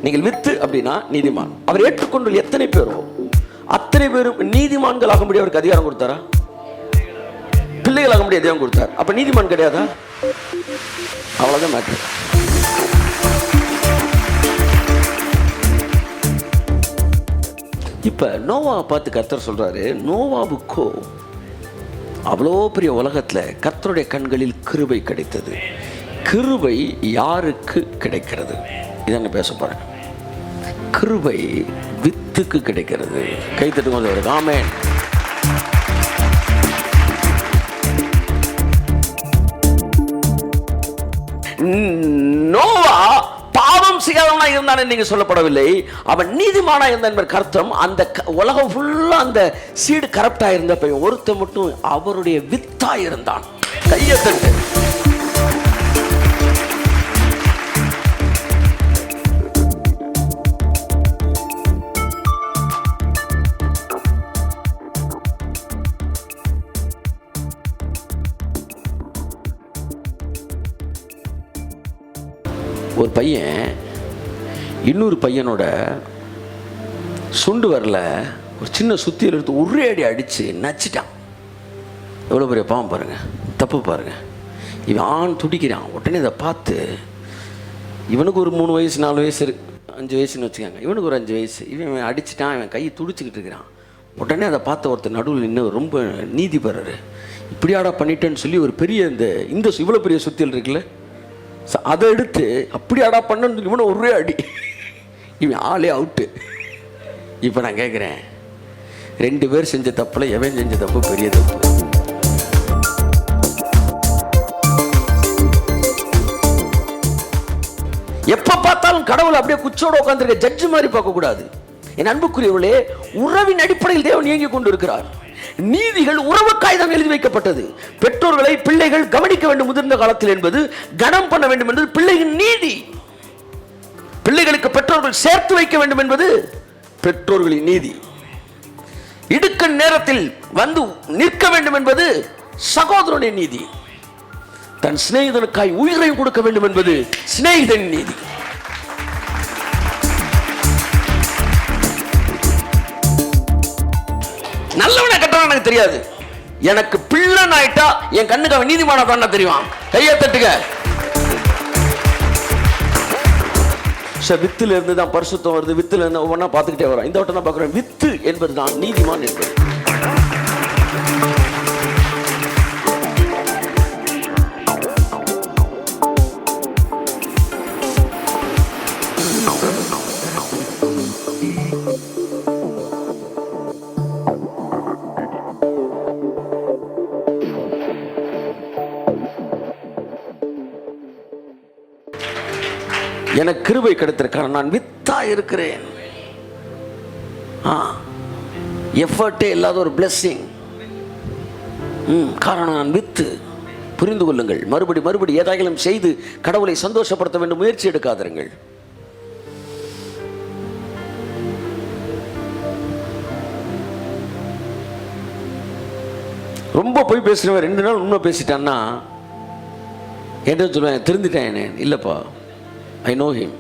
நீங்கள் வித்து அப்படின்னா நீதிமான். அவர் ஏற்றுக்கொண்டு எத்தனை பேரோ அத்தனை பேரும் நீதிமான்கள் ஆகும்படி அவருக்கு அதிகாரம் கொடுத்தாரா? பிள்ளைகள் ஆகும்படி அதிகாரம் கொடுத்தார். அப்ப நீதிமான் கிடையாதா? அவ்வளவுதான் மேட்ரு. இப்ப நோவாவை பார்த்து கர்த்தர் சொல்றாரு, நோவாவுக்கோ அவ்வளோ பெரிய உலகத்துல கர்த்தருடைய கண்களில் கிருபை கிடைத்தது. கிருபை யாருக்கு கிடைக்கிறது? இதான் பேச போறேன். கிருபை வித்துக்கு கிடைக்கிறது. கை தட்டும் போது வருது. ஆமென். நோவா பாவம் செய்யாதவனா இருந்தானே நீங்க சொல்லப்படவில்லை, அவன் நீதிமானா இருந்தான் என்பதற்கு அர்த்தம் அந்த உலகம் ஃபுல்லா அந்த சீடு கரப்டா இருந்த ஒருத்த மட்டும் அவருடைய வித்தா இருந்தான். கையை தட்டு. ஒரு பையன் இன்னொரு பையனோட சுண்டு வரல ஒரு சின்ன சுத்தியில் எடுத்து ஒரே அடி அடித்து நச்சிட்டான். எவ்வளோ பெரிய பாவம் பாருங்க, தப்பு பாருங்க. இவன் ஆண் துடிக்கிறான். உடனே இதை பார்த்து இவனுக்கு ஒரு 3 வயசு 4 வயசு 5 வயசுன்னு வச்சுக்காங்க, இவனுக்கு ஒரு 5 வயசு. இவன் அடிச்சிட்டான், இவன் கையை துடிச்சிக்கிட்டு இருக்கிறான். உடனே அதை பார்த்த ஒருத்தர் நடுவில் இன்னும் ரொம்ப நீதி பெறாரு. இப்படியாடா பண்ணிட்டேன்னு சொல்லி ஒரு பெரிய இந்த இவ்வளோ பெரிய சுத்தியல் இருக்குல்ல, அதை எடுத்து அப்படி அடா பண்ணு இவனை ஒரே அடி. இவன் ஆளே அவுட்டு. இப்போ நான் கேட்குறேன், 2 பேர் செஞ்ச தப்புல எவன் செஞ்ச தப்பு பெரிய தப்பு? எப்ப பார்த்தாலும் கடவுள் அப்படியே குச்சோட உட்காந்துருக்க ஜட்ஜு மாதிரி பார்க்க கூடாது. என் அன்புக்குரியவர்களே, உறவின் அடிப்படையில் தேவன் இயங்கிக் கொண்டு இருக்கிறார். நீதிகள் உறவு காகிதம் எழுதி வைக்கப்பட்டது. பெற்றோர்களை பிள்ளைகள் கவனிக்க வேண்டும் முதிர்ந்த காலத்தில் என்பது, கனம் பண்ண வேண்டும் என்பது பிள்ளையின் நீதி. பிள்ளைகளுக்கு பெற்றோர்கள் சேர்த்து வைக்க வேண்டும் என்பது பெற்றோர்களின் நீதி. இடுக்கண் நேரத்தில் வந்து நிற்க வேண்டும் என்பது சகோதரனின் நீதி. தன் சிநேகிதனுக்காய் உயிரையும் கொடுக்க வேண்டும் என்பது சிநேகிதன் நீதி. நல்லவனை கட்டணும் எனக்கு தெரியாது. எனக்கு பிள்ளை ஆயிட்டா என் கண்ணுக்கு அவன் நீதிமான தான் தெரியும். கையை தட்டுக. வித்துல இருந்து தான் பரிசுத்தம் வருது. வித்துல இருந்து ஒவ்வொன்னா பார்த்துக்கிட்டே வரோம். இந்த வட்டம் தான் பார்க்கிறோம். வித்து என்பது தான் நீதிமான் என்பது. எனக்கு கிருபை கிடைத்திருக்கான, நான் வித்தா இருக்கிறேன். எஃபர்ட்டே இல்லாத ஒரு பிளெஸிங். காரணம் நான் வித்து. புரிந்து கொள்ளுங்கள். மறுபடி ஏதாயிலும் செய்து கடவுளை சந்தோஷப்படுத்த வேண்டும் முயற்சி எடுக்காதீர்கள். ரொம்ப போய் பேசுறவன் 2 நாள் உண்மை பேசிட்டான்னா என்ன சொல்லுவேன்? திருந்திட்டேன். இல்லப்பா, ஐ நோ ஹிம்.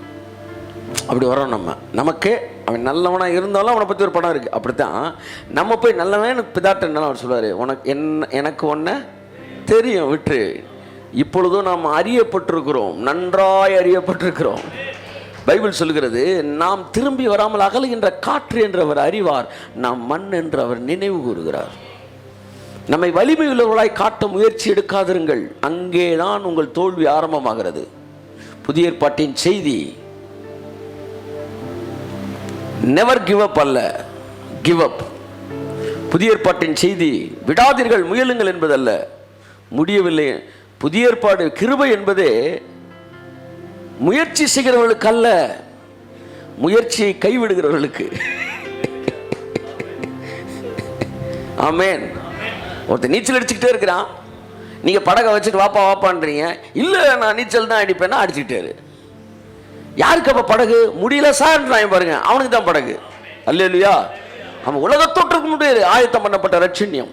அப்படி வரோம். நமக்கே அவன் நல்லவனாக இருந்தாலும் அவனை பற்றி ஒரு படம் இருக்குது. அப்படித்தான் நம்ம போய் நல்லவன் பிதாட்டன்னாலும் அவர் சொல்லுவார், எனக்கு ஒன்றை தெரியும் விட்டு. இப்பொழுதும் நாம் அறியப்பட்டிருக்கிறோம், நன்றாய் அறியப்பட்டிருக்கிறோம். பைபிள் சொல்லுகிறது, நாம் திரும்பி வராமல் அகலுகின்ற காற்று என்றவர் அறிவார், நாம் மண் என்று அவர் நினைவு கூறுகிறார். நம்மை வலிமை உள்ளவர்களாய் காட்ட முயற்சி எடுக்காதிருங்கள், அங்கேதான் உங்கள் தோல்வி ஆரம்பமாகிறது. புதிய ஏற்பாட்டின் செய்தி நெவர் கிவ் அப் அல்ல, கிவ் அப். புதிய ஏற்பாட்டின் செய்தி விடாதீர்கள் முயலுங்கள் என்பதல்ல, முடியவில்லை. புதிய ஏற்பாடு கிருபை என்பதே முயற்சி செய்கிறவர்களுக்கு அல்ல, முயற்சியை கைவிடுகிறவர்களுக்கு. ஆமென். ஒருத்தர் நீச்சல் அடிச்சுக்கிட்டே இருக்கிறான், நீங்க படகை வச்சுட்டு வாப்பான்றீங்க. இல்ல நான் நீச்சல் தான் அடிப்பேன்னா அடிச்சுக்கிட்டாரு. யாருக்கு அப்ப படகு? முடியல சார் பாருங்க, அவனுக்கு தான் படகு. அல்லேலூயா. அவன் உலகத்தோற்றுக்கு முன்னாடி ஆயத்தம் பண்ணப்பட்ட ரட்சண்யம்.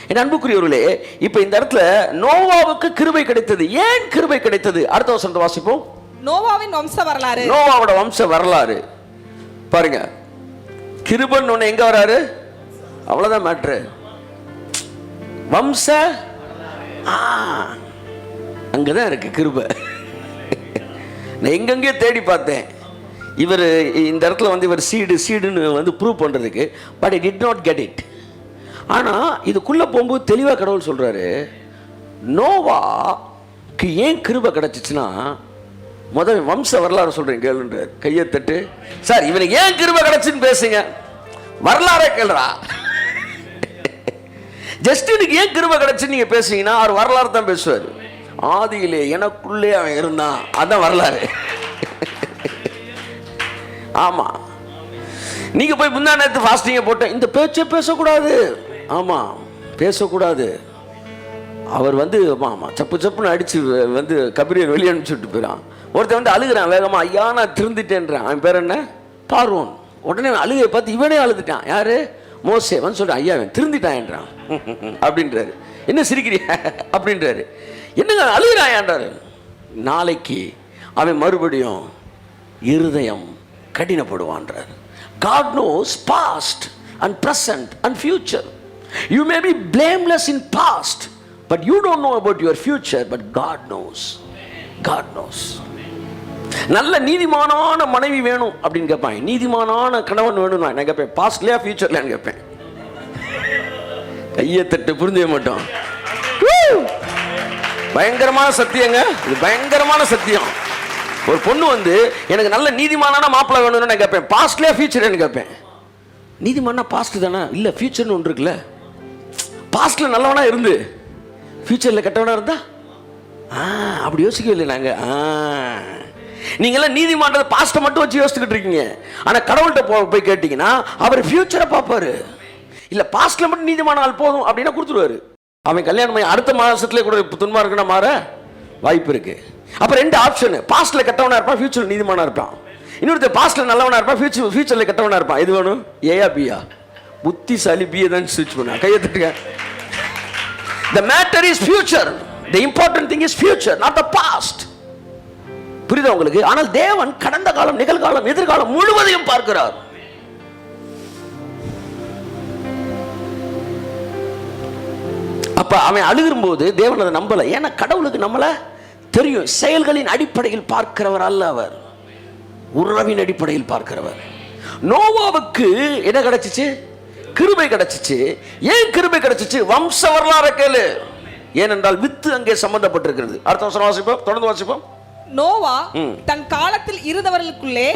என் அன்புக்குரியவர்களே, இப்ப இந்த இடத்துல நோவாவுக்கு கிருபை கிடைத்தது. ஏன் கிருபை கிடைத்தது? அடுத்த வசனத்தை வாசிப்போம். நோவாவின் வம்ச வரலாறு. நோவாவோட வம்ச வரலாறு பாருங்க. கிருபன் ஒண்ணு எங்க வராரு, அவ்வளவுதான் மேட்ரு. வம்ச அங்கதான் இருக்கு கிருப. நான் எங்கெங்கே தேடி பார்த்தேன். இவர் இந்த இடத்துல வந்து இவர் சீடுன்னு வந்து ப்ரூவ் பண்றதுக்கு, but I did not get it. ஆனா இதுக்குள்ள போகும்போது தெளிவா கடவுள் சொல்றாரு, நோவாக்கு ஏன் கிருப கிடைச்சிச்சுன்னா, முதல் வம்ச வரலாறு சொல்றேன் கேளுன்றார். கையை தட்டு. சார் இவனுக்கு ஏன் கிருப கிடைச்சுன்னு பேசுங்க, வரலாறே கேளுறா. ஜஸ்ட் எனக்கு ஏன் கிருப கிடைச்சுன்னு நீங்க பேசுறீங்கன்னா அவர் வரலாறு தான் பேசுவார். ஆதியிலே எனக்குள்ளே அவன் இருந்தான், அதான் வரலாறு. ஆமா, நீங்க போய் முந்தா நேரத்து ஃபாஸ்டிங்க போட்ட இந்த பேச்சை பேசக்கூடாது. ஆமா, பேசக்கூடாது. அவர் வந்து ஆமா சப்புன்னு அடிச்சு வந்து கபிரியர் வெளியே அனுப்பிச்சுட்டு போயிடான். ஒருத்தன் வந்து அழுகிறான் வேகமா, ஐயா நான் திருந்துட்டேன்றான். அவன் பேர் என்ன, பார்வோன். உடனே அழுகையை பார்த்து இவனே அழுதுட்டான். யாரு, மோசே வந்து சொல்றான், ஐயா அவன் திருந்திட்டான்றான் அப்படின்றாரு. என்ன சிரிக்கிறிய அப்படின்றாரு. என்னங்க அழுகிறான்ன்றாரு. நாளைக்கு அவன் மறுபடியும் இருதயம் கடினப்படுவான்றார். God knows past and present and future. You may be blameless in past, but you don't know about your future, but God knows. God knows. நல்ல நீதிமானான மனைவி வேணும் அப்படின்னு கேட்பாங்க, நீதிமானான கணவன் வேணும் நான் கேட்பேன், பாஸ்ட்லயா ஃபியூச்சர்லன்னு கேட்பேன். கையை தட்டு, புரிஞ்சவே மாட்டோம். பயங்கரமான சத்தியங்க இது, பயங்கரமான சத்தியம். ஒரு பொண்ணு வந்து எனக்கு நல்ல நீதிமானான மாப்பிள்ளை வேணும்னு நான் கேட்பேன், பாஸ்ட்லயா ஃபியூச்சர்னு கேட்பேன். நீதிமானா பாஸ்ட் தானே, இல்லை ஃபியூச்சர்னு ஒன்று இருக்குல்ல. பாஸ்ட்ல நல்லவனா இருந்து ஃபியூச்சர்ல கெட்டவனா இருந்தா அப்படி யோசிக்கவே இல்லை நாங்க. நீங்களாம் நீதிமான்றத பாஸ்ட்டை மட்டும் வச்சு யோசிச்சுக்கிட்டு இருக்கீங்க. ஆனால் கடவுள்கிட்ட போய் கேட்டீங்கன்னா அவர் ஃபியூச்சரை பார்ப்பாரு. இல்லை பாஸ்ட்ல மட்டும் நீதிமான ஆள் போதும் அப்படின்னா கொடுத்துருவாரு. அவன் கல்யாணம் பண்ணி அடுத்த மாதத்துலேயே கூட துன்பா இருக்குன்னா மாற வாய்ப்பு இருக்கு. அப்போ ரெண்டு ஆப்ஷன், பாஸ்ட்ல கெட்டவனா இருப்பான், ஃபியூச்சர் நீதிமானா இருப்பான். இன்னொருத்தர் பாஸ்ட்ல நல்லவனா இருப்பான், ஃபியூச்சர்ல கெட்டவனா இருப்பான். இது வேணும், ஏயா பியா? புத்திசாலி பிஏ தான் ஸ்விட்ச் பண்ண. கையை தட்டுங்க. The matter is future. The important thing is future, not the past. புரியுதா உங்களுக்கு? ஆனால் தேவன் கடந்த காலம், நிகழ்காலம், எதிர்காலம் முழுவதையும் பார்க்கிறார். அப்ப அவன் அழுகும் போது தேவன் அதை நம்பல. ஏன்னா கடவுளுக்கு நம்மள தெரியும். செயல்களின் அடிப்படையில் பார்க்கிறவர் அல்ல அவர், உறவின் அடிப்படையில் பார்க்கிறவர். நோவாவுக்கு என்ன கிடைச்சிச்சு? கிருபை கிடைச்சிச்சு. ஏன் கிருபை கிடைச்சிச்சு? வம்ச வரலாறு கேளு. ஏனென்றால் வித்து அங்கே சம்பந்தப்பட்டிருக்கிறது. அடுத்த வசனம் வாசிப்போம், தொடர்ந்து வாசிப்போம். நோவா தன் காலத்தில் இருந்தவர்களுக்குள்ளே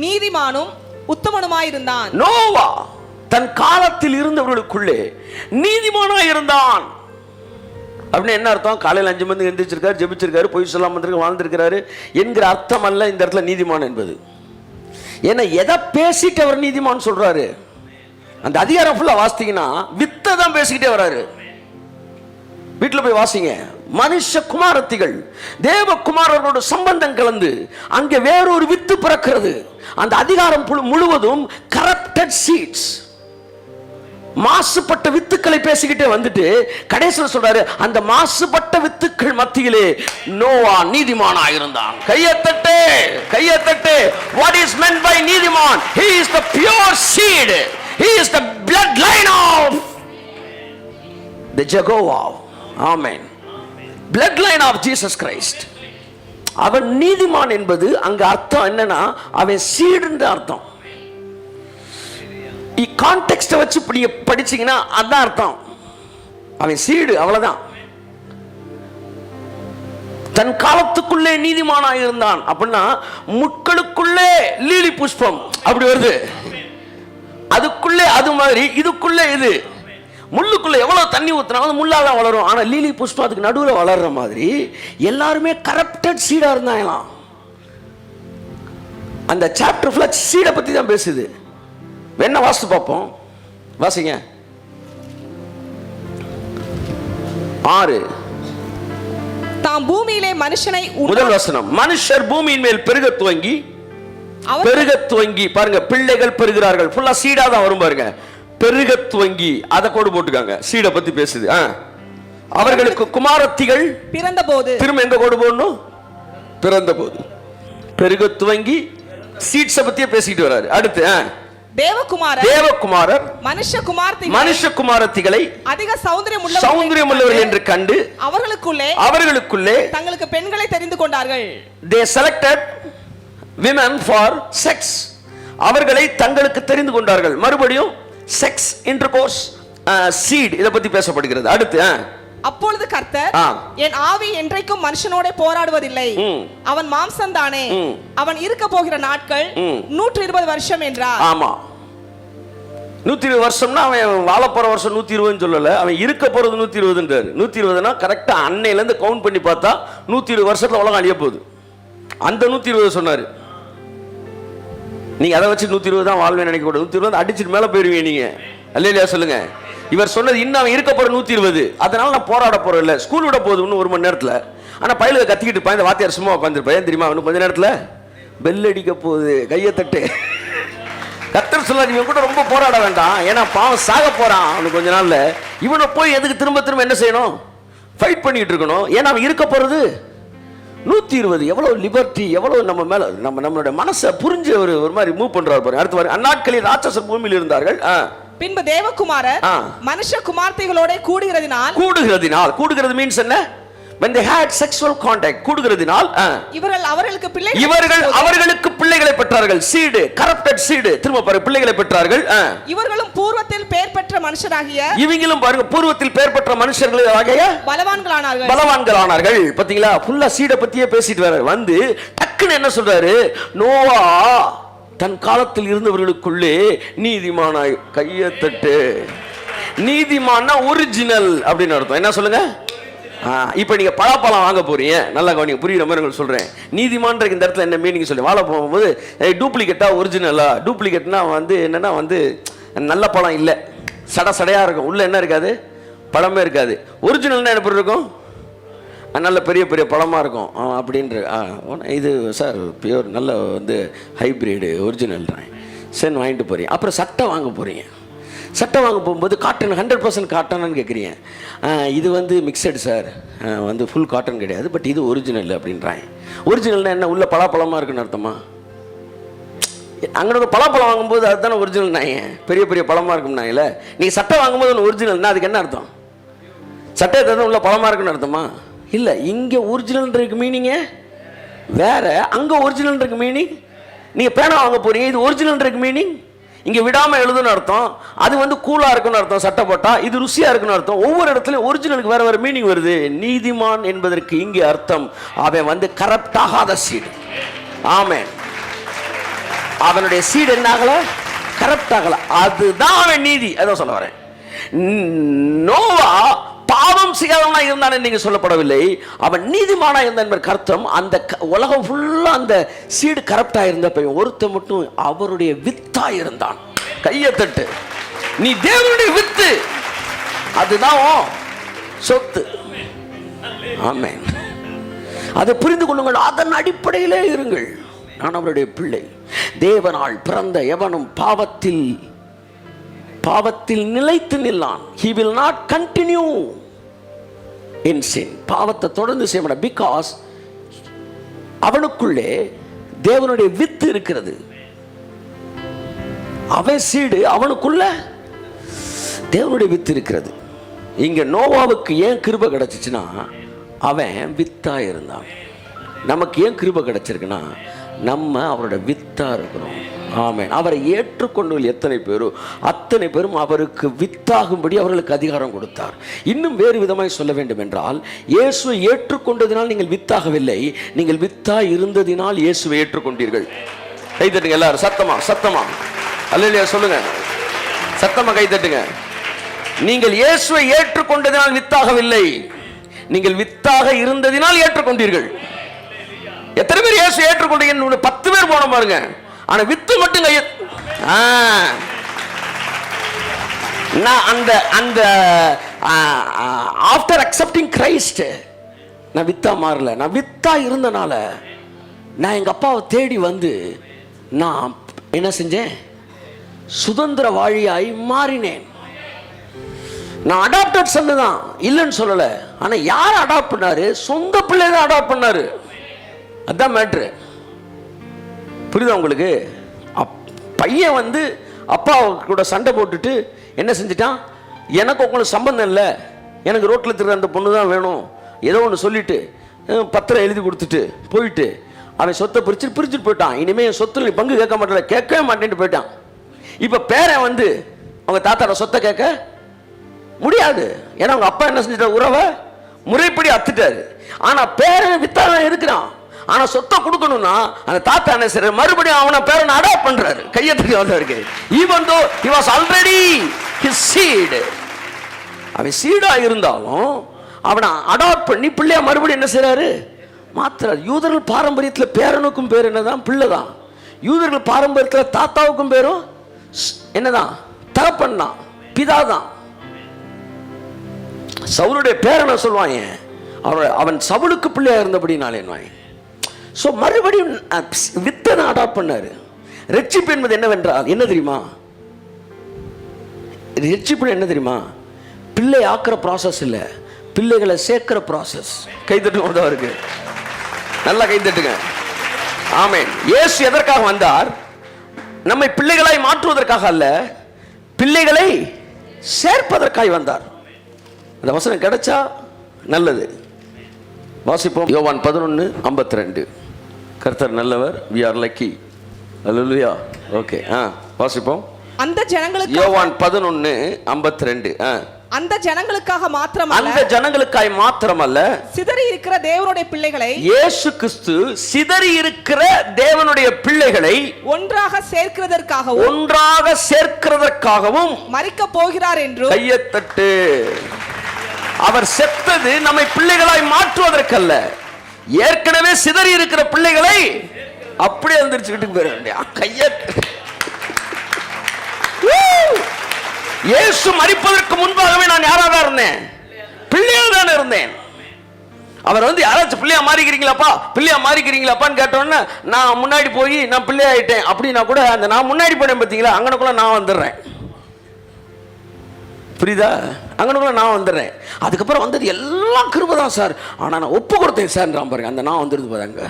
நீதிமானும் உத்தமனுமாயிருந்தான். நோவா தன் காலத்தில் இருந்தவர்களுக்குள்ளே நீதிமானாய் இருந்தான். அப்படின்னு என்ன அர்த்தம்? காலையில் 5 மணிக்கு எந்திரிச்சிருக்காரு, ஜெபிச்சிருக்காரு, பொய் சொல்லாம வாழ்ந்திருக்கிறாரு என்கிற அர்த்தம் அல்ல இந்த இடத்துல நீதிமான் என்பது. ஏன்னா எதை பேசிட்டு அவர் நீதிமான் சொல்றாரு? அந்த அதிகாரம் ஃபுல்லா வாசித்தீங்கன்னா வித்தை தான் பேசிக்கிட்டே வராரு. வீட்டில் போய் வாசிங்க. மனுஷ குமாரத்திகள் தேவகுமாரர்களோட சம்பந்தம் கலந்து அங்கே வேறொரு வித்து பிறக்கிறது. அந்த அதிகாரம் முழுவதும் கரப்டட் சீட்ஸ், மாசுபட்ட வித்துக்களை பேசிக்கிட்டே வந்துட்டு கடைசியில் சொல்றாரு, அந்த மாசுபட்ட வித்துக்கள் மத்தியிலே நோவா நீதிமானா இருந்தான். Kaiyathattu, Kaiyathattu. What is meant by நீதிமான்? He is the pure seed. He is the bloodline of the Jehovah. Amen. Bloodline of Jesus Christ. அவன் நீதிமான் என்பது அங்க அர்த்தம் என்னன்னா அவன் சீடுன்ற அர்த்தம். கான்டெக்ஸ்ட வச்சு படிச்சீங்கன்னா அதான் அர்த்தம். அவன் சீடு, அவ்வளவுதான். தன் காலத்துக்குள்ளே நீதிமானாய் இருந்தான் அப்படின்னா முட்களுக்குள்ளே லீலி புஷ்பம் அப்படி வருது. அதுக்குள்ளே அது மாதிரி, இதுக்குள்ளே இது. முள்ளுக்குள்ள எவ்வளவு தண்ணி ஊத்தினாலும் முள்ளாதான் வளரும். ஆனா லீலி புஷ்பம் அதுக்கு நடுவில் வளர்ற மாதிரி எல்லாருமே கரப்டட் சீடா இருந்தாங்களாம். அந்த சாப்டர் ஃபுல்லா சீடை பத்தி தான் பேசுது. என்ன வாசித்து பார்ப்போம், வாசிங்க. 6 தாம் பூமியிலே மனுஷனை, முதல் வசனம், மனுஷர் பூமியின் மேல் பெருக துவங்கி பாருங்க, பிள்ளைகள் பெருகிறார்கள். ஃபுல்லா சீடா தான் வரும் பாருங்க. பெருக துவங்கி அதை கோடு போட்டுக்காங்க, சீடை பத்தி பேசுது. அவர்களுக்கு குமாரத்திகள் பிறந்த போது, திரும்ப எங்க கோடு போடணும்? பிறந்த போது. பெருக துவங்கி சீட்ஸை பத்தியே பேசிட்டு வர்றாரு. அடுத்து தேவகுமாரர் மனுஷகுமாரத்திகளை அதிக சௌந்தரியம் உள்ளவர்கள் என்று கண்டு அவர்களுக்குள்ளே தங்களுக்கு பெண்களை தெரிந்து கொண்டார்கள். they selected women for sex. அவர்களை தங்களுக்கு தெரிந்து கொண்டார்கள். மறுபடியும் செக்ஸ், இன்டர்கோர்ஸ், சீட் இத பத்தி பேசப்படுகிறது. அடுத்து அப்பொழுது கர்த்தர், என் ஆவி என்றைக்கும் மனுஷனோட போராடுவதில்லை, அவன் மாம்சம் தானே, அவன் இருக்க போகிற நாட்கள் 120 வருஷம் என்றார். ஆமா, 120 வருஷம்னா அவன் வாழ போற வருஷம் 120 சொல்லல, அவன் இருக்க போறது 120ன்றாரு. 120னா கரெக்டா அன்னையில இருந்து கவுண்ட் பண்ணி பார்த்தா 120 வருஷத்துல உலகம் அழிய போகுது. அந்த 120 சொன்னாரு. நீங்க அதை வச்சு 120 தான் வாழ்வேன் நினைக்க கூடாது. 120 அடிச்சுட்டு மேல போயிருவீங்க நீங்க. அல்லேலூயா சொல்லுங்க. இவர் சொன்னது இன்னும் இருக்க போற 120, அதனால நான் போராட போறேன் இல்ல. ஸ்கூல் விட போகுது இன்னும் 1 மணி நேரத்துல. ஆனா பயில கத்திக்கிட்டு இருப்பான், இந்த வாத்தியார் சும்மா உட்காந்துருப்பேன் தெரியுமா, இன்னும் கொஞ்ச நேரத்துல பெல் அடிக்க போகுது, கையை தட்டு. கர்த்தர் சொல்ல, இவன் கூட ரொம்ப போராட வேண்டாம், ஏன்னா பாவம் சாக போறான் அவனுக்கு கொஞ்ச நாள்ல. இவனை போய் எதுக்கு திரும்ப திரும்ப என்ன செய்யணும், ஃபைட் பண்ணிட்டு இருக்கணும். ஏன்னா அவன் இருக்க போறது 120. எவ்வளவு லிபர்ட்டி, எவ்வளவு நம்ம மேல நம்மளுடைய மனசை புரிஞ்சு ஒரு மாதிரி மூவ் பண்றாரு பாருங்க. அடுத்து அந்நாட்களில் ராட்சசர் பூமியில் இருந்தார்கள். பின்பு தேவகுமாரர் மனுஷகுமார்த்திகளோட கூடுகிறது மீன்ஸ் என்ன? when they had sexual contact, கூடுகிறதினால் இவர்கள் அவர்களுக்கு பிள்ளைகளை பெற்றார்கள். Seed, corrupted seed. திரும்ப பாருங்க, பிள்ளைகளை பெற்றார்கள். இவர்களும் பூர்வத்தில் பெயர் பெற்ற மனுஷராகிய, இவங்களும் பாருங்க பூர்வத்தில் பெயர் பெற்ற மனுஷர்களாகிய பலவான்களானார்கள். பாத்தீங்களா, ஃபுல்லா சீடை பத்தியே பேசிட்டு வர வந்து டக்குன்னு என்ன சொல்றாரு, நோவா தன் காலத்தில் இருந்தவர்களுக்குள்ளே நீதிமானாய். கையை தட்டு. நீதிமானா ஒரிஜினல் அப்படின்னு அர்த்தம். என்ன சொல்லுங்க? இப்போ நீங்க பலாப்பழம் வாங்க போறீங்க, நல்லா கவனிங்க, புரியுற மாதிரி உங்களுக்கு சொல்றேன். நீதிமான்ற இந்த இடத்துல என்ன மீனிங் சொல்லி வாழ போகும்போது டூப்ளிகேட்டா ஒரிஜினலா? டூப்ளிகேட்னா வந்து என்னன்னா வந்து நல்ல பழம் இல்லை, சடையா இருக்கும், உள்ள என்ன இருக்காது, பழமே இருக்காது. ஒரிஜினல்னா என்ன பொருள் இருக்கும், நல்ல பெரிய பெரிய பழமாக இருக்கும் அப்படின்ற. இது சார் பியூர் நல்ல வந்து ஹைப்ரிடு ஒரிஜினல் தான் சரி வாங்கிட்டு போகிறீங்க. அப்புறம் சட்டை வாங்க போகிறீங்க. சட்டை வாங்க போகும்போது காட்டன் 100% காட்டன்னு கேட்குறீங்க. இது வந்து மிக்சடு சார், வந்து ஃபுல் காட்டன் கிடையாது, பட் இது ஒரிஜினல் அப்படின்றாங்க. ஒரிஜினல்னா என்ன, உள்ள பலாப்பழமாக இருக்குன்னு அர்த்தமா? அங்கே பலாப்பழம் வாங்கும்போது அதுதானே ஒரிஜினல் நாயே, பெரிய பெரிய பழமாக இருக்கும் நாயில. நீங்கள் சட்டை வாங்கும்போது ஒன்று ஒரிஜினல்னா அதுக்கு என்ன அர்த்தம்? சட்டை தான் உள்ள பழமாக இருக்குன்னு அர்த்தமா? இல்லை, இங்கே ஒரிஜினல்ன்றதுக்கு மீனிங்க வேற, அங்கே ஒரிஜினல்ன்றதுக்கு மீனிங். நீங்கள் பேனா வாங்க போறீங்க, இது ஒரிஜினல்ன்றதுக்கு மீனிங் இங்கே விடாமல் எழுதுன்னு அர்த்தம். அது வந்து கூலாக இருக்குன்னு அர்த்தம், சட்டை போட்டால். இது ருசியாக இருக்குன்னு அர்த்தம். ஒவ்வொரு இடத்துலையும் ஒரிஜினலுக்கு வேற வேற மீனிங் வருது. நீதிமான் என்பதற்கு இங்கே அர்த்தம் அவன் வந்து கரப்ட் ஆகாத சீடு. ஆமென். அவனுடைய சீடு என்ன ஆகல, கரப்ட் ஆகல, அதுதான் அவன் நீதி. அதான் சொல்ல வரேன். நோவா பாவம் செய்யாதவனா இருந்தானே நீங்க சொல்லப்படவில்லை, அவன் நீதிமானா இருந்தான் என்பதற்கு அர்த்தம் அந்த உலகம் ஃபுல்லா அந்த சீடு கரப்டா இருந்தப்ப ஒருத்த மட்டும் அவருடைய வித்தா இருந்தான். கையை தட்டு. நீ தேவனுடைய வித்து, அதுதான் சொத்து. ஆமென். அதை புரிந்து கொள்ளுங்கள், அதன் அடிப்படையிலே இருங்கள். நான் அவருடைய பிள்ளை. தேவனால் பிறந்த எவனும் பாவத்தில் நிலைத்து நில்லான். he will not continue in sin. பாவத்தை தொடர்ந்து செய்ய மாட்டான். பிகாஸ் அவனுக்குள்ளே தேவனுடைய வித்து இருக்கிறது. அவன் சீடு, அவனுக்குள்ள தேவனுடைய வித்து இருக்கிறது. இங்க நோவாவுக்கு ஏன் கிருபை கிடைச்சிச்சுன்னா அவன் வித்தா இருந்தான். நமக்கு ஏன் கிருபை கிடைச்சிருக்குன்னா நம்ம அவரோட வித்தா இருக்கிறோம். ஆமென். அவரை ஏற்றுக்கொண்டவர்கள் எத்தனை பேரோ அத்தனை பேரும் அவருக்கு வித்தாகும்படி அவர்களுக்கு அதிகாரம் கொடுத்தார். இன்னும் வேறு விதமாய் சொல்ல வேண்டும் என்றால், இயேசுவை ஏற்றுக்கொண்டதினால் நீங்கள் வித்தாகவில்லை, நீங்கள் வித்தா இருந்ததினால் இயேசுவை ஏற்றுக்கொண்டீர்கள். கை தட்டுங்க எல்லாரும், சத்தமா அல்லேலூயா சொல்லுங்க, சத்தமா கை தட்டுங்க. நீங்கள் இயேசுவை ஏற்றுக்கொண்டதினால் வித்தாகவில்லை, நீங்கள் வித்தாக இருந்ததினால் ஏற்றுக்கொண்டீர்கள். எத்தனை பேர் இயேசு ஏற்றுக்கொண்டீங்க? 10 பேர் போன பாருங்க. ஆனா வித்து மட்டும் நான் அந்த ஆஃப்டர் அக்செப்டிங் கிரைஸ்ட் நான் வித்தா மாறல. நான் வித்தா இருந்தனால நான் எங்க அப்பாவை தேடி வந்து நான் என்ன செஞ்சேன், சுதந்திர வாழியாய் மாறினேன். நான் அடாப்டட் சன் தான், இல்லைன்னு சொல்லல. ஆனா யார் அடாப்ட் பண்ணாரு? சொந்த பிள்ளை தான் அடாப்ட் பண்ணாரு. அதான் மேட்ரு. புரியுதா உங்களுக்கு? பையன் வந்து அப்பா கூட சண்டை போட்டுட்டு என்ன செஞ்சிட்டான், எனக்கு உங்களுக்கு சம்பந்தம் இல்லை, எனக்கு ரோட்டில் திருற அந்த பொண்ணு தான் வேணும், ஏதோ ஒன்று சொல்லிட்டு பத்திரம் எழுதி கொடுத்துட்டு போயிட்டு அவன் சொத்தை பிரிச்சுட்டு போயிட்டான். இனிமேல் சொத்துல பங்கு கேட்க மாட்டேன், கேட்கவே மாட்டேன்ட்டு போயிட்டான். இப்போ பேரன் வந்து அவங்க தாத்தாட சொத்தை கேட்க முடியாது. ஏன்னா அவங்க அப்பா என்ன செஞ்சிட்டார், உறவை முறைப்படி அத்துட்டாரு. ஆனா பேரன் வித்தாதான் இருக்கிறான். ஆனா சொத்தை கொடுக்கணும்னா அந்த தாத்தா என்ன செய்யற, மறுபடியும் அவனை பேரனை அடாப்ட் பண்றாரு. கையத்துக்கு வந்தவருக்கு even though he was already his seed, அவன் சீடா இருந்தாலும் அவனை அடாப்ட் பண்ணி பிள்ளையா மறுபடியும் என்ன செய்யறாரு, மாத்துறாரு. யூதர்கள் பாரம்பரியத்தில் பேரனுக்கும் பேர் என்னதான், பிள்ளை தான். யூதர்கள் பாரம்பரியத்தில் தாத்தாவுக்கும் பேரும் என்னதான், தகப்பன் தான், பிதா தான். சவுளுடைய பேரனை சொல்லுவாங்க, அவன் சவுளுக்கு பிள்ளையா இருந்தபடினாலே. ஸோ மறுபடியும் வித்தனை அடாப்ட் பண்ணாரு. ரட்சிப்பு என்பது என்னவென்றால் என்ன தெரியுமா, ரட்சிப்பு என்ன தெரியுமா, பிள்ளை ஆக்குற ப்ராசஸ் இல்லை, பிள்ளைகளை சேர்க்கிற ப்ராசஸ். கைத்தட்டு இருக்கு, நல்லா கைத்தட்டுங்க. ஆமென். இயேசு எதற்காக வந்தார், நம்மை பிள்ளைகளாய் மாற்றுவதற்காக அல்ல, பிள்ளைகளை சேர்ப்பதற்காக வந்தார். அந்த வசனம் கிடைச்சா நல்லது. வாசிப்போம். யோவான் 11:52. கர்த்தர் நல்லவர், we are lucky. Hallelujah. Okay, வாசிப்போம். அந்த ஜனங்களுக்கு, யோவான் 11:52. அந்த ஜனங்களுக்காக மாத்திரமல்ல, அந்த ஜனங்களுக்காய் மாத்திரமல்ல, சிதறி இருக்கிற தேவனுடைய பிள்ளைகளை, இயேசு கிறிஸ்து சிதறி இருக்கிற தேவனுடைய பிள்ளைகளை ஒன்றாக சேர்க்கிறதற்காகவும் மரிக்க போகிறார் என்று. கையத்தட்டு. அவர் செத்தது நம்மை பிள்ளைகளாய் மாற்றுவதற்கல்ல, ஏற்கனவே சிதறி இருக்கிற பிள்ளைகளை அப்படியே எந்திரிச்சுக்கிட்டு போயிட வேண்டிய. இயேசு மரிப்பதற்கு முன்பாகவே நான் யாராக இருந்தேன், பிள்ளையா தான் இருந்தேன். அவர் வந்து யாராச்சும் பிள்ளையா மாறிக்கிறீங்களாப்பான்னு கேட்டோன்னு நான் முன்னாடி போய் நான் பிள்ளை ஆயிட்டேன் அப்படின்னா கூட அந்த நான் முன்னாடி போனேன் பார்த்தீங்களா, அங்கனக்குள்ள நான் வந்துடுறேன். புரியுதா? அங்கனக்குள்ள நான் வந்துடுறேன். அதுக்கப்புறம் வந்தது எல்லாம் கிருபை தான் சார், ஆனால் நான் ஒப்பு கொடுத்தேன் சார் பாருங்க, அந்த நான் வந்துருது பாருங்க.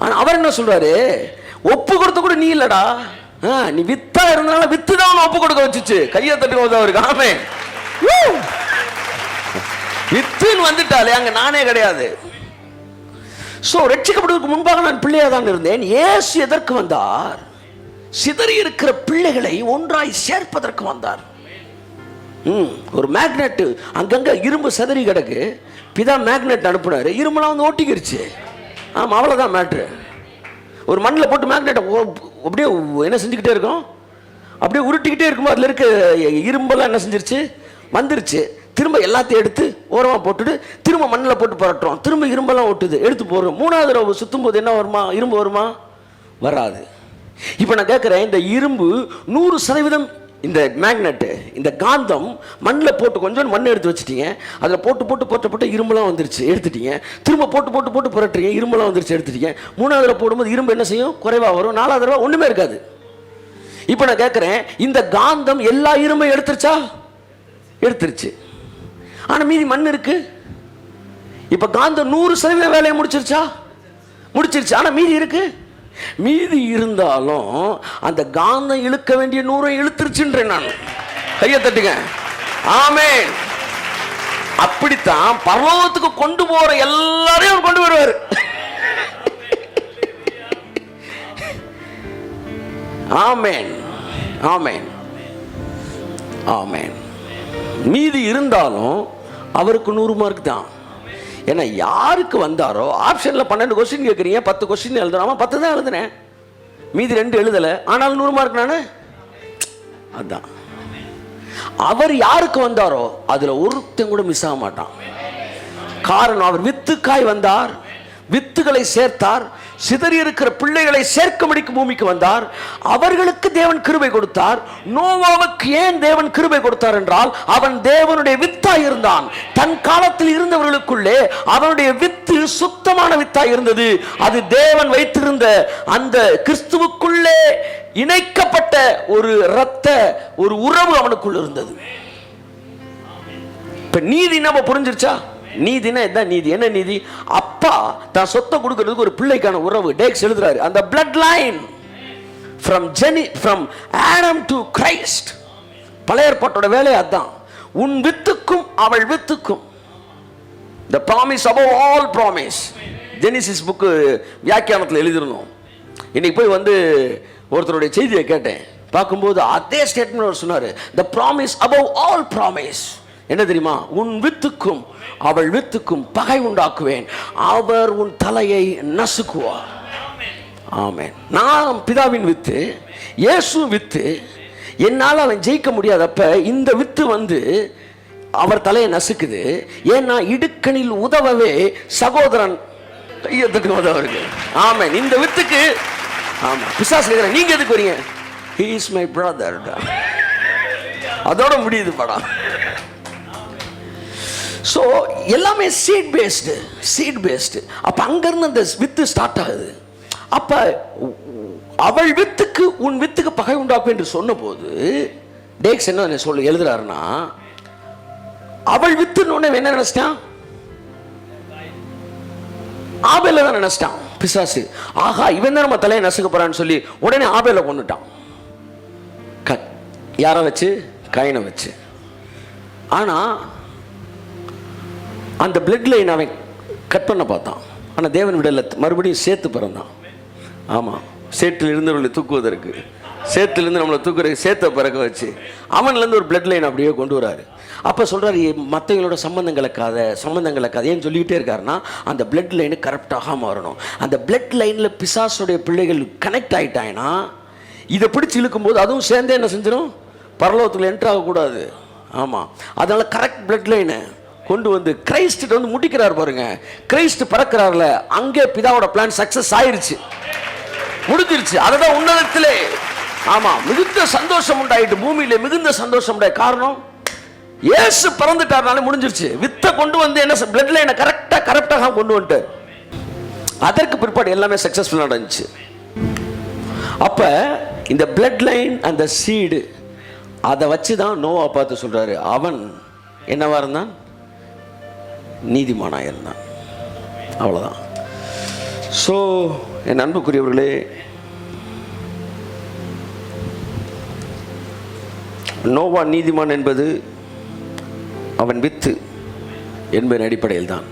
ஆனால் அவர் என்ன சொல்றாரு, ஒப்பு கொடுத்த கூட நீ இல்லடா, நீ வித்தா இருந்தாலும் வித்து தான் ஒப்பு கொடுக்க வச்சுச்சு. கையை தட்டு அவருக்கு. ஆமே. வித்துன்னு வந்துட்டாலே அங்க நானே கிடையாது. சோ ரட்சிக்கப்படுவதற்கு முன்பாக நான் பிள்ளையா தான் இருந்தேன். இயேசு எதற்கு வந்தார், சிதறி இருக்கிற பிள்ளைகளை ஒன்றாய் சேர்ப்பதற்கு வந்தார். ஒரு மேக்னெட் அங்கங்க இரும்பு சதறி கிடக்கு, பிதா மேக்னெட் அனுப்புனாரு, இரும்புலாம் வந்து ஒட்டிக்கிருச்சு. ஆமா, அவ்வளவுதான் மேட்ரு. ஒரு மண்ணில் போட்டு மேக்னெட்டை அப்படியே என்ன செஞ்சுக்கிட்டே இருக்கும், அப்படியே உருட்டிக்கிட்டே இருக்கும். அதில் இருக்க இரும்பெல்லாம் என்ன செஞ்சிருச்சு, வந்துருச்சு. திரும்ப எல்லாத்தையும் எடுத்து ஓரமாக போட்டுட்டு திரும்ப மண்ணில் போட்டு புரட்டுறோம், திரும்ப இரும்பெல்லாம் ஒட்டுது, எடுத்து போடுறோம். 3வது தடவை சுற்றும் போது என்ன வருமா, இரும்பு வருமா, வராது. இப்போ நான் கேட்குறேன், இந்த இரும்பு 100% இந்த மேக்னெட்டு, இந்த காந்தம் மண்ணில் போட்டு கொஞ்சம் மண் எடுத்து வச்சுட்டீங்க, அதில் போட்டு இரும்பெல்லாம் வந்துருச்சு, எடுத்துட்டீங்க. திரும்ப போட்டு புரட்டுறீங்க, இரும்பெல்லாம் வந்துருச்சு, எடுத்துட்டீங்க. 3வது தடவை போடும்போது இரும்பு என்ன செய்யும், குறைவாக வரும். 4வது தடவை ஒன்றுமே இருக்காது. இப்போ நான் கேட்குறேன், இந்த காந்தம் எல்லா இரும்பையும் எடுத்துருச்சு, ஆனால் மீதி மண் இருக்கு. இப்போ காந்தம் 100% வேலையை முடிச்சிருச்சு, ஆனால் மீதி இருக்கு. மீதி இருந்தாலும் அந்த காந்தம் இழுக்க வேண்டிய 100 இழுத்துருச்சுன்றேன் நான். கையை தட்டுங்க. ஆமென். அப்படித்தான் பரலோகத்துக்கு கொண்டு போற எல்லாரையும் கொண்டு வருவார். ஆமென், ஆமென், ஆமென். மீதி இருந்தாலும் அவருக்கு 100 மார்க் தான். ஏன்னா யாருக்கு வந்தாரோ, ஆப்ஷனில் 12 கொஸ்டின் கேட்குறீங்க, 10 கொஸ்டின் எழுதுறாம 10 தான் எழுதுனேன், மீதி 2 எழுதலை, ஆனாலும் 100 மார்க் நான். அதுதான் அவர் யாருக்கு வந்தாரோ அதில் ஒருத்தன் கூட மிஸ் ஆக மாட்டான். காரணம், அவர் வித்துக்காய் வந்தார், வித்துகளை சேர்த்தார், சிதறி இருக்கிற பிள்ளைகளை சேர்க்கும்படிக்கு பூமிக்கு வந்தார். அவர்களுக்கு தேவன் கிருபை கொடுத்தார். நோவாவுக்கு ஏன் தேவன் கிருபை கொடுத்தார் என்றால், அவன் தேவனுடைய வித்தாய் இருந்தான். தன் காலத்தில் இருந்தவர்களுக்குள்ளே அவனுடைய வித்து சுத்தமான வித்தாய் இருந்தது. அது தேவன் வைத்திருந்த அந்த கிறிஸ்துவுக்குள்ளே இணைக்கப்பட்ட ஒரு இரத்த ஒரு உறவு அவனுக்குள்ள இருந்தது. இப்ப நீதி நம்ம புரிஞ்சிருச்சா? நீதினா இதுதான் நீதி. என்ன நீதி? அப்பா தான் சொத்தை கொடுக்கிறதுக்கு ஒரு பிள்ளைக்கான உறவு. டேக்ஸ் எழுதுறாரு, அந்த blood line from Adam to Christ. பழைய ஏற்பாட்டோட வேலை அதான். உன் வித்துக்கும் அவள் வித்துக்கும். The promise above all promise. Genesis book வியாக்கியானத்தில் எழுதிருந்தோம். இன்னைக்கு போய் ஒருத்தருடைய செய்தியை கேட்டேன். பார்க்கும்போது அதே ஸ்டேட்மெண்ட் அவர் சொன்னார், the promise above all promise. என்ன தெரியுமா? உன் வித்துக்கும் அவள் வித்துக்கும் பகை உண்டாக்குவேன், அவர் உன் தலையை நசுக்குவார். ஆமென். நான் பிதாவின் வித்து, இயேசு வித்து. என்னால் அவன் ஜெயிக்க முடியாதப்ப இந்த வித்து அவர் தலையை நசுக்குது. ஏன்னா இடுக்கணில் உதவவே சகோதரன் கையை தட்டு உதவருக்கு. ஆமென். இந்த வித்துக்கு ஆமா பிசாசு கேட்கிற, நீங்க எதுக்கு வரீங்க? He is my brother. அதோட முடியுது படம். ஸோ எல்லாமே சீட் பேஸ்டு. அப்போ அங்கேருந்து அந்த வித்து ஸ்டார்ட் ஆகுது. அப்போ அவள் வித்துக்கு உன் வித்துக்கு பகை உண்டாக்கும் என்று சொன்ன போது டேக்ஸ் என்ன எழுதுறாருன்னா, அவள் வித்துன்னு என்ன நினைச்சிட்டான்? ஆபேல தான் நினைச்சிட்டான் பிசாசு. ஆகா, இவன் தான் நம்ம தலையை நசுக்க போறான்னு சொல்லி உடனே ஆபேல கொண்டுட்டான். யாரை வச்சு? கைனை வச்சு. ஆனா அந்த பிளட் லைன் அவன் கட் பண்ண பார்த்தான். ஆனா தேவன் விடல, மறுபடியும் சேர்த்து பிறந்தான். ஆமா, சேற்றில் இருந்தவர்களை தூக்குவதற்கு, சேத்திலிருந்து நம்மளை தூக்குறதுக்கு சேத்தை பிறக்க வச்சு அவன்லேருந்து ஒரு பிளட் லைன் அப்படியே கொண்டு வராரு. அப்போ சொல்கிறாரு, மற்றவங்களோட சம்பந்தங்களுக்காக ஏன் சொல்லிக்கிட்டே இருக்காருன்னா, அந்த பிளட் லைனு கரெக்டாக மாறணும். அந்த பிளட் லைனில் பிசாசுடைய பிள்ளைகள் கனெக்ட் ஆகிட்டாங்கன்னா இதை பிடிச்சி இழுக்கும்போது அதுவும் சேர்ந்தே என்ன செஞ்சிடும்? பரலோகத்தில் என்ட்ரு ஆகக்கூடாது. ஆமாம், அதனால் கரெக்ட் பிளட் லைனை கொண்டு கிரைஸ்ட்டு முடிக்கிறார் பாருங்க. கிரைஸ்ட் பறக்கிறார்ல, அங்கே பிதாவோட பிளான் சக்ஸஸ் ஆயிருச்சு, முடிஞ்சிருச்சு. அதுதான் உன்னதத்திலே ஆமா மிகுந்த சந்தோஷம் உண்டாயிட்டு, பூமியில மிகுந்த சந்தோஷம் உண்டாய். காரணம், இயேசு பிறந்துட்டார்னாலே முடிஞ்சிருச்சு. வித்த கொண்டு என்ன பிளட் லைனை கரெக்டாக கொண்டு வந்துட்டு அதற்கு பிற்பாடு எல்லாமே சக்சஸ்ஃபுல் நடந்துச்சு. அப்ப இந்த பிளட் லைன், அந்த சீடு, அதை வச்சுதான் நோவா பார்த்து சொல்றாரு, அவன் என்னவா இருந்தான்? நீதிமானாக இருந்தான். அவ்வளவுதான். ஸோ என் அன்புக்குரியவர்களே, நோவா நீதிமான் என்பது அவன் வித்து என்பதன் அடிப்படையில் தான்.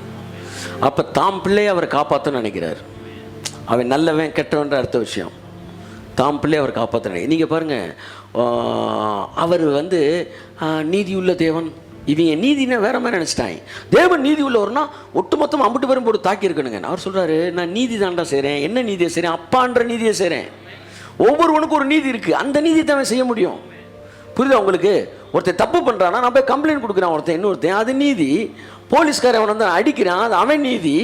அப்போ தாம் பிள்ளையை அவர் காப்பாற்றணும்னு நினைக்கிறார். அவன் நல்லவன் கெட்டவன்ற அடுத்த விஷயம். தாம் பிள்ளையை அவர் காப்பாற்ற. நீங்கள் பாருங்கள், அவர் நீதியுள்ள தேவன், இவங்க நீதினா வேற மாதிரி நினச்சிட்டாங்க. தேவன் நீதி உள்ளவர்னா ஒட்டுமொத்தம் அம்பிட்டு பேரும் போட்டு தாக்கி இருக்கணுங்க. அவர் சொல்கிறாரு, நான் நீதி தாண்டா செய்கிறேன். என்ன நீதியை செய்கிறேன்? அப்பான்ற நீதியை செய்கிறேன். ஒவ்வொருவனுக்கும் ஒரு நீதி இருக்குது, அந்த நீதியை தான் செய்ய முடியும். புரியுதா உங்களுக்கு? ஒருத்தன் தப்பு பண்ணுறான்னா நான் போய் கம்ப்ளைண்ட் கொடுக்குறான் ஒருத்தன், இன்னொருத்தன், அது நீதி. போலீஸ்காரன் அவனை அடிக்கிறான், அது அவன் நீதி.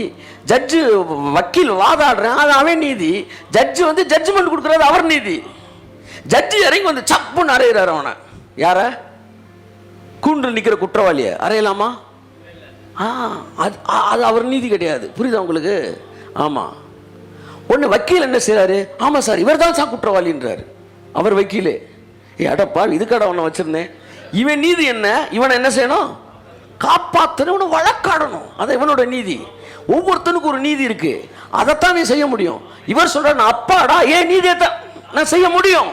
ஜட்ஜு வக்கீல் வாதாடுறான், அது அவன் நீதி. ஜட்ஜு ஜட்ஜ்மெண்ட் கொடுக்குறது அவர் நீதி. ஜட்ஜு இறங்கி சப்புன்னு அறையிறாரு அவனை. யார? கூண்டு நிற்கிற குற்றவாளியை அறையலாமா? அது அவர் நீதி கிடையாது. புரியுதா உங்களுக்கு? ஆமாம். ஒன்று வக்கீல் என்ன செய்கிறாரு? ஆமாம் சார், இவர் தான் சார் குற்றவாளின்றார் அவர் வக்கீலே. அடப்பா, இதுக்காட அவனை வச்சிருந்தேன். இவன் நீதி என்ன? இவனை என்ன செய்யணும்? காப்பாற்றணும், வழக்காடணும். அதான் இவனோட நீதி. ஒவ்வொருத்தனுக்கும் ஒரு நீதி இருக்கு, அதைத்தான் நீ செய்ய முடியும். இவர் சொல்ற, நான் அப்பாடா, ஏன் நீதியை தான் நான் செய்ய முடியும்.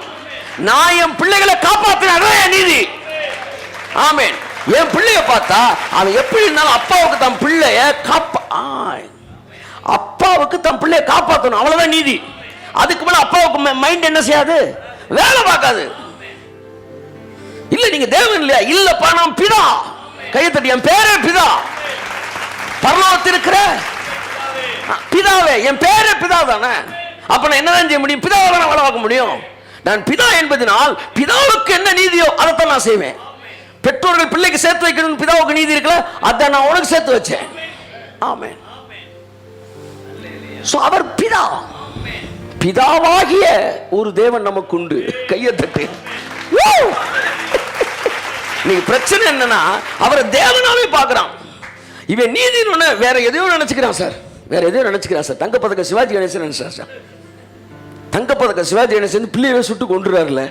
நான் என் பிள்ளைகளை காப்பாற்றினா என் நீதி. ஆமென். என் பிள்ளைய பார்த்தா அவன் எப்படி இருந்தாலும் அப்பாவுக்கு தன் பிள்ளைய அப்பாவுக்கு தன் பிள்ளைய காப்பாற்றணும், அவ்வளவுதான் நீதி. அதுக்கு மேல அப்பாவுக்கு மைண்ட் என்ன செய்யாது? வேலை பார்க்காது. இல்ல நீங்க தேவன் இல்லையா? இல்லப்பா, நான் பிதா. கையை தட்டி, என் பேரே பிதா. பரலோகத்தில் இருக்கிற பிதாவே, என் பேரே பிதா தானே. அப்ப நான் என்னதான் செய்ய முடியும்? பிதாவை நான் வேலை பார்க்க முடியும். நான் பிதா என்பதனால் பிதாவுக்கு என்ன நீதியோ அதைத்தான் நான் செய்வேன். பெற்றோர்கள் பிள்ளைக்கு சேர்த்து வைக்கணும், பிதாவுக்கு நீதி இருக்குல்ல, அதை நான் உனக்கு சேர்த்து வச்சேன். ஆமென். சோ அவர் பிதா. பிதாவாகிய ஒரு தேவன் நமக்கு உண்டு. கையை தட்டு. நீங்க பிரச்சனை என்னன்னா, அவரை தேவனாவே பார்க்கிறான். இவன் நீதி வேற எதையோ நினைச்சுக்கிறான் சார், வேற எதையோ நினைச்சுக்கிறான் சார். தங்கப்பதக்க சிவாஜி கணேசன் நினைச்சார் சார். தங்கப்பதக்க சிவாஜி கணேசன் பிள்ளையவே சுட்டு கொண்டுறாருல.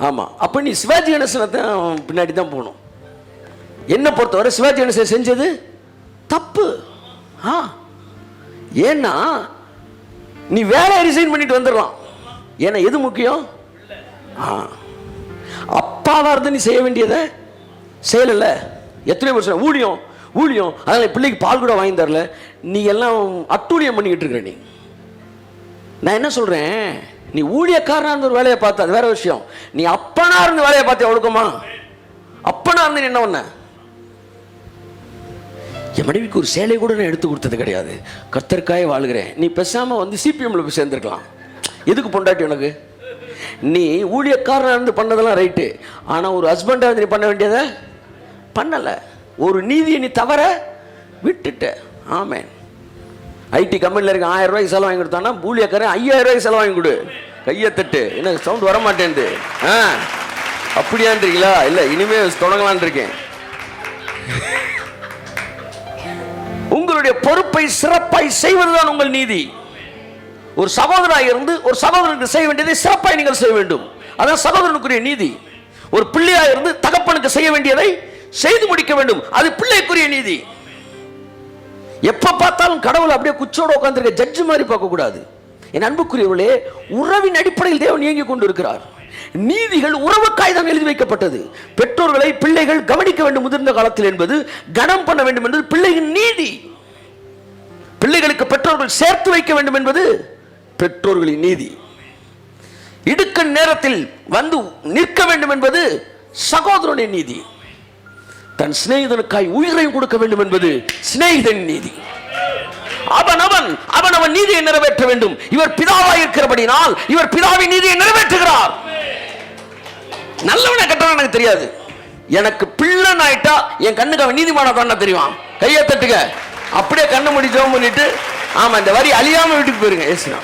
ஆமா, அப்ப நீ சிவாஜி கணேசனை தான் பின்னாடி தான் போகணும். என்ன பொறுத்தவரை சிவாஜி கணேசன் செஞ்சது தப்பு. ஏன்னா நீ வேலையை ரிசைன் பண்ணிட்டு வந்துடலாம். ஏன்னா எது முக்கியம்? அப்பாவா இருந்து நீ செய்ய வேண்டியதை செய்யல. எத்தனை வருஷம் ஊழியம் ஊழியம், அதனால பிள்ளைக்கு பால் கூட வாங்கி தரல, நீ எல்லாம் அட்டூழியம் பண்ணிக்கிட்டு இருக்கிற. நீ நான் என்ன சொல்றேன், நீ ஊழியக்காரனா இருந்த ஒரு வேலையை பார்த்த அது வேற விஷயம். நீ அப்பனா இருந்து வேலையை பார்த்து ஒழுக்கமா? அப்பனா இருந்து நீ என்ன பண்ண? என் மனைவிக்கு ஒரு சேலை கூட நான் எடுத்து கொடுத்தது கிடையாது, கர்த்தருக்காக வாழ்கிறேன். நீ பேசாம வந்து சிபிஎம்ல போய் சேர்ந்துருக்கலாம். எதுக்கு பொண்டாட்டி உனக்கு? நீ ஊழியக்காரனா இருந்து பண்ணதெல்லாம் ரைட்டு, ஆனா ஒரு ஹஸ்பண்டா இருந்து நீ பண்ண வேண்டியதை பண்ணல. ஒரு நீதியை நீ தவற விட்டுட்ட. ஆமென். ஐடி கம்பெனியில் இருக்க 1000 ரூபாய்க்கு செலவு வாங்கி கொடுத்தானா ஊழியக்காரன் 5000 ரூபாய்க்கு செலவு வாங்கி கொடு. கையை தட்டு. என்ன சவுண்ட் வர மாட்டேன்து? அப்படியான்றீங்களா? இல்லை, இனிமே தொடங்கலான் இருக்கேன். உங்களுடைய பொறுப்பை சிறப்பாய் செய்வதுதான் உங்கள் நீதி. ஒரு சகோதரனாக இருந்து ஒரு சகோதரனுக்கு செய்ய வேண்டியதை சிறப்பாய் நீங்கள் செய்ய வேண்டும். அதான் சகோதரனுக்குரிய நீதி. ஒரு பிள்ளையாக இருந்து தகப்பனுக்கு செய்ய வேண்டியதை செய்து முடிக்க வேண்டும். அது பிள்ளைக்குரிய நீதி. எப்ப பார்த்தாலும் கடவுள் அப்படியே குச்சோட உட்கார்ந்திருக்க ஜட்ஜ் மாதிரி பார்க்க கூடாது. என் அன்புக்குரியவர்களே, உறவின் அடிப்படையில் தேவன் இயங்கிக் கொண்டு இருக்கிறார். நீதிகள் உறவுக்காய் தான் எழுதி வைக்கப்பட்டது. பெற்றோர்களை பிள்ளைகள் கவனிக்க வேண்டும் முதிர்ந்த காலத்தில் என்பது, கனம் பண்ண வேண்டும் என்பது பிள்ளையின் நீதி. பிள்ளைகளுக்கு பெற்றோர்கள் சேர்த்து வைக்க வேண்டும் என்பது பெற்றோர்களின் நீதி. இடுக்கண் நேரத்தில் வந்து நிற்க வேண்டும் என்பது சகோதரனின் நீதி. தன் சிநேகிதனுக்காய் உயிரையும் கொடுக்க வேண்டும் என்பது சிநேகிதன் நீதி. அவன் நீதியை நிறைவேற்ற வேண்டும். இவர் பிதாவாய் இருக்கிறபடினால் இவர் பிதாவின் நீதியை நிறைவேற்றுகிறார். நல்லவனை கெட்டவன் எனக்கு தெரியாது. எனக்கு பிள்ளை ஆயிட்டா என் கண்ணுக்கு அவன் நீதிமான தான் தெரியும். கையை தட்டுங்க. அப்படியே கண்ணு மூடி ஜெபம் பண்ணிட்டு, ஆமா இந்த வரி அழியாம வீட்டுக்கு போயிருங்க. ஏசுனா